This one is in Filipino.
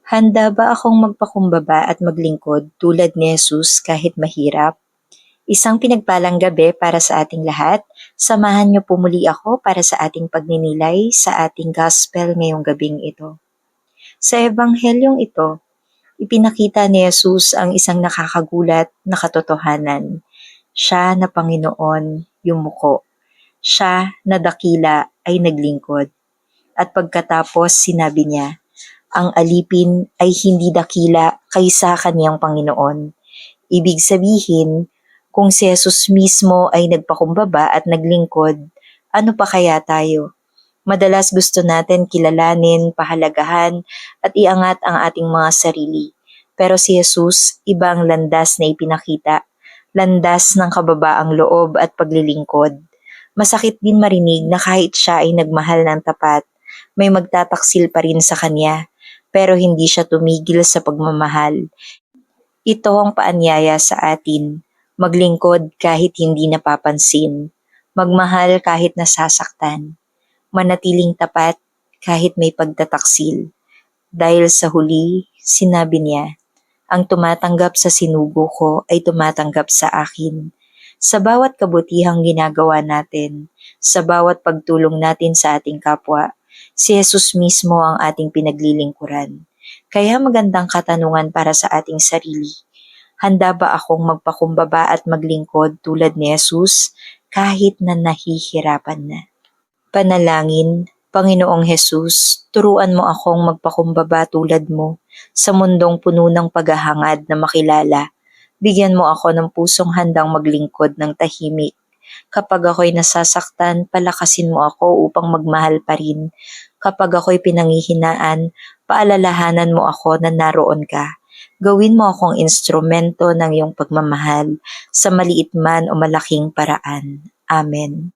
Handa ba akong magpakumbaba at maglingkod tulad ni Jesus kahit mahirap? Isang pinagpalang gabi para sa ating lahat. Samahan niyo po muli ako para sa ating pagninilay sa ating gospel ngayong gabing ito. Sa ebanghelyong ito, ipinakita ni Jesus ang isang nakakagulat na katotohanan. Siya na Panginoon, yumuko. Siya na dakila ay naglingkod. At pagkatapos sinabi niya, ang alipin ay hindi dakila kaysa kaniyang Panginoon. Ibig sabihin, kung si Jesus mismo ay nagpakumbaba at naglingkod, ano pa kaya tayo? Madalas gusto natin kilalanin, pahalagahan, at iangat ang ating mga sarili. Pero si Jesus, iba ang landas na ipinakita. Landas ng kababaang loob at paglilingkod. Masakit din marinig na kahit siya ay nagmahal ng tapat, may magtataksil pa rin sa kanya. Pero hindi siya tumigil sa pagmamahal. Ito ang paanyaya sa atin, maglingkod kahit hindi napapansin, magmahal kahit nasasaktan, manatiling tapat kahit may pagtataksil. Dahil sa huli, sinabi niya, ang tumatanggap sa sinugo ko ay tumatanggap sa akin. Sa bawat kabutihang ginagawa natin, sa bawat pagtulong natin sa ating kapwa, si Jesus mismo ang ating pinaglilingkuran. Kaya magandang katanungan para sa ating sarili. Handa ba akong magpakumbaba at maglingkod tulad ni Jesus kahit na nahihirapan na? Panalangin, Panginoong Jesus, turuan mo akong magpakumbaba tulad mo sa mundong puno ng paghahangad na makilala. Bigyan mo ako ng pusong handang maglingkod ng tahimik. Kapag ako'y nasasaktan, palakasin mo ako upang magmahal pa rin. Kapag ako'y pinanghihinaan, paalalahanan mo ako na naroon ka. Gawin mo akong instrumento ng iyong pagmamahal sa maliit man o malaking paraan. Amen.